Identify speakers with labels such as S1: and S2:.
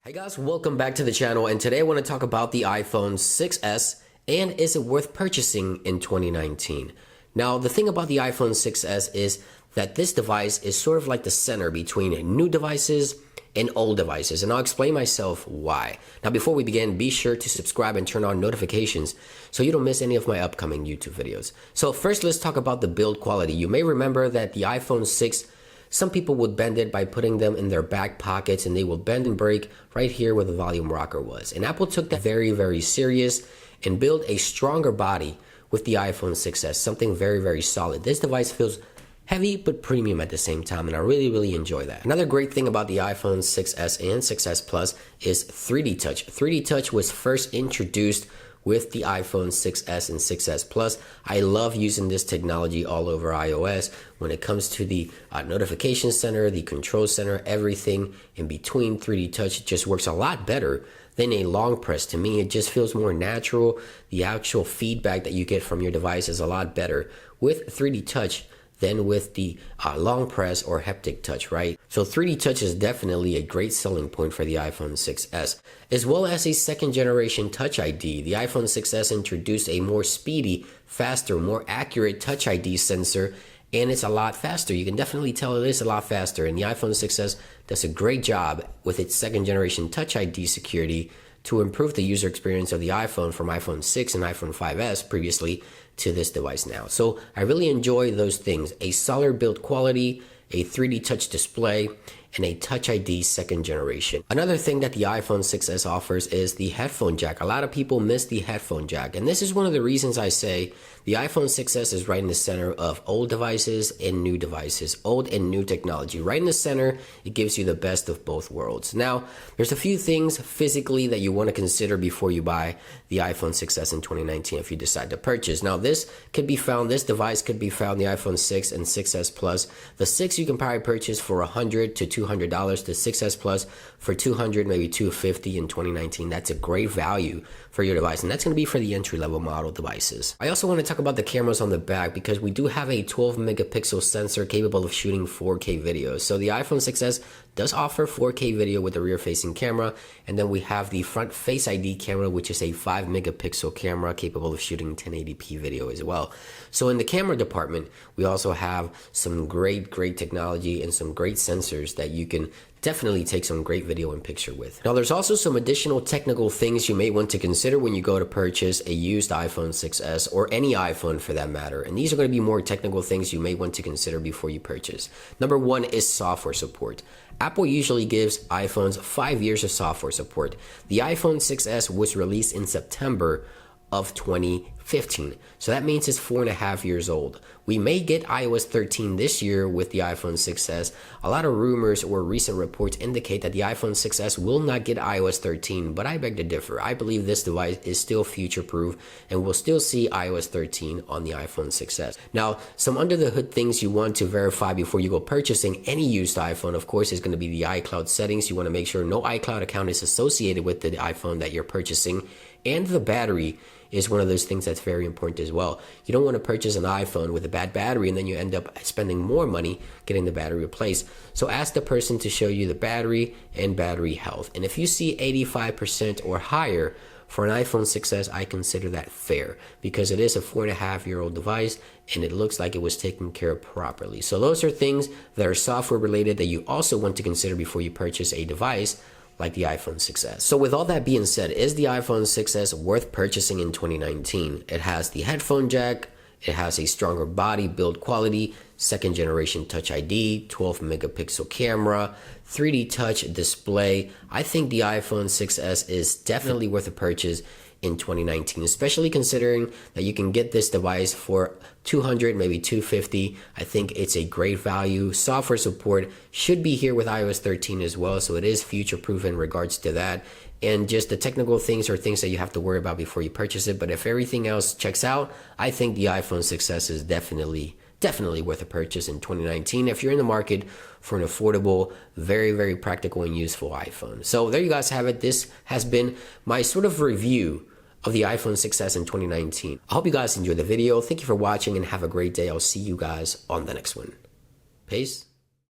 S1: Hey guys, welcome back to the channel, and today I want to talk about the iPhone 6s and is it worth purchasing in 2019. Now, the thing about the iPhone 6s is that this device is sort of like the center between new devices and old devices, and I'll explain myself why. Now, before we begin, be sure to subscribe and turn on notifications so you don't miss any of my upcoming YouTube videos. So first, let's talk about the build quality. You may remember that the iPhone 6, some people would bend it by putting them in their back pockets, and they will bend and break right here where the volume rocker was. And Apple took that very serious and built a stronger body with the iPhone 6s, something very solid. This device feels heavy but premium at the same time, and I really enjoy that. Another great thing about the iPhone 6s and 6s Plus is 3D Touch. 3D Touch was first introduced with the iPhone 6s and 6s Plus. I love using this technology all over iOS when it comes to the notification center, the control center, everything in between. 3D Touch just works a lot better than a long press. To me, it just feels more natural. The actual feedback that you get from your device is a lot better with 3D Touch than with the long press or haptic touch, right? So 3D Touch is definitely a great selling point for the iPhone 6s, as well as a second generation Touch ID. The iPhone 6s introduced a more speedy, faster, more accurate Touch ID sensor, and it's a lot faster. You can definitely tell it is a lot faster, and the iPhone 6s does a great job with its second generation Touch ID security to improve the user experience of the iPhone from iPhone 6 and iPhone 5s previously to this device now. So I really enjoy those things: a solid build quality, a 3D touch display, and a Touch ID second generation. Another thing that the iPhone 6s offers is the headphone jack. A lot of people miss the headphone jack, and this is one of the reasons I say the iPhone 6s is right in the center of old devices and new devices, old and new technology. Right in the center, it gives you the best of both worlds. Now, there's a few things physically that you want to consider before you buy the iPhone 6s in 2019 if you decide to purchase. Now, this device could be found in the iPhone 6 and 6s Plus. The 6 you can probably purchase for $100 to $200. The 6s Plus for $200, maybe $250 in 2019. That's a great value for your device, and that's going to be for the entry-level model devices. I also want to talk about the cameras on the back, because we do have a 12 megapixel sensor capable of shooting 4K videos. So the iPhone 6s does offer 4K video with the rear-facing camera, and then we have the front Face ID camera, which is a 5 megapixel camera capable of shooting 1080p video as well. So in the camera department, we also have some great technology and some great sensors that you can definitely take some great video and picture with. Now, there's also some additional technical things you may want to consider when you go to purchase a used iPhone 6s or any iPhone for that matter. And these are going to be more technical things you may want to consider before you purchase. Number one is software support. Apple usually gives iPhones 5 years of software support. The iPhone 6s was released in September of 2015. So that means it's 4.5 years old. We may get iOS 13 this year with the iPhone 6s. A lot of rumors or recent reports indicate that the iPhone 6s will not get iOS 13, but I beg to differ. I believe this device is still future-proof and we'll still see iOS 13 on the iPhone 6s. Now, some under-the-hood things you want to verify before you go purchasing any used iPhone, of course, is going to be the iCloud settings. You want to make sure no iCloud account is associated with the iPhone that you're purchasing, and the battery is one of those things that's very important as well. You don't want to purchase an iPhone with a bad battery and then you end up spending more money getting the battery replaced. So ask the person to show you the battery and battery health. And if you see 85% or higher for an iPhone 6s, I consider that fair, because it is a 4.5-year-old device and it looks like it was taken care of properly. So those are things that are software related that you also want to consider before you purchase a device like the iPhone 6s. So with all that being said, is the iPhone 6s worth purchasing in 2019? It has the headphone jack, it has a stronger body build quality, second generation Touch ID, 12 megapixel camera, 3D touch display. I think the iPhone 6s is definitely worth a purchase in 2019, especially considering that you can get this device for $200, maybe $250. I think it's a great value. Software support should be here with iOS 13 as well, so it is future-proof in regards to that. And just the technical things are things that you have to worry about before you purchase it. But if everything else checks out, I think the iPhone 6s is definitely worth a purchase in 2019 if you're in the market for an affordable, very practical and useful iPhone. So there you guys have it. This has been my sort of review of the iPhone 6s in 2019. I hope you guys enjoyed the video. Thank you for watching and have a great day. I'll see you guys on the next one. Peace.